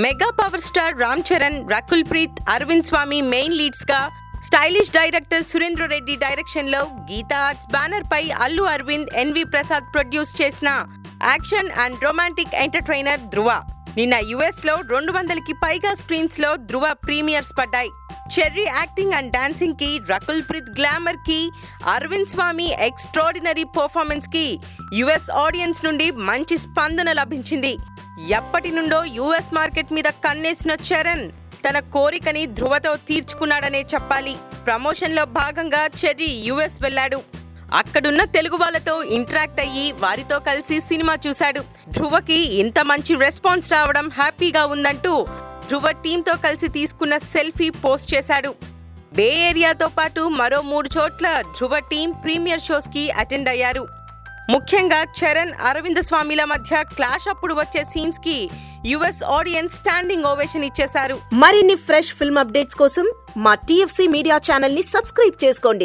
Mega power star Ram Charan, Rakul Preet, Arvind Swamy main leads గా, stylish director Surender Reddy direction లో Geetha Arts banner పై అల్లు అరవింద్, ఎన్వి ప్రసాద్ ప్రొడ్యూస్ చేసిన action and romantic entertainer Dhruva నిన్న యుఎస్ లో 200కి పైగా స్క్రీన్స్ లో ధృవ ప్రీమియర్స్ పడ్డాయి. చెర్రీ యాక్టింగ్ అండ్ డాన్సింగ్ కి, రకుల్ ప్రీత్ గ్లామర్ కి, అరవింద్ స్వామి ఎక్స్ట్రాడినరీ పర్ఫార్మెన్స్ కి యుఎస్ ఆడియన్స్ నుండి మంచి స్పందన లభించింది. ఎప్పటి నుండో యుఎస్ మార్కెట్ మీద కన్నేసిన చరణ్ తన కోరికని ధృవతో తీర్చుకున్నాడనే చెప్పాలి. ప్రమోషన్ లో భాగంగా చెర్రీ యుఎస్ వెళ్ళాడు. అక్కడున్న తెలుగు వాళ్ళతో ఇంటరాక్ట్ అయ్యి వారితో కలిసి సినిమా చూశాడు. ధృవకి ఇంత మంచి రెస్పాన్స్ రావడం హ్యాపీగా ఉందంటూ ధృవ టీంతో కలిసి తీసుకున్న సెల్ఫీ పోస్ట్ చేశాడు. బే ఏరియాతో పాటు మరో 3 చోట్ల ధృవ టీం ప్రీమియర్ షోస్ కి అటెండ్ అయ్యారు. ముఖ్యంగా చరణ్, అరవింద్ స్వామిల మధ్య క్లాష్ అప్పుడు వచ్చే సీన్స్ కి యుఎస్ ఆడియన్స్ స్టాండింగ్ ఓవేషన్ ఇచ్చేశారు. మరిన్ని ఫ్రెష్ ఫిల్మ్ అప్డేట్స్ కోసం మా టీఎఫ్సీ మీడియా ఛానల్ ని సబ్స్క్రైబ్ చేసుకోండి.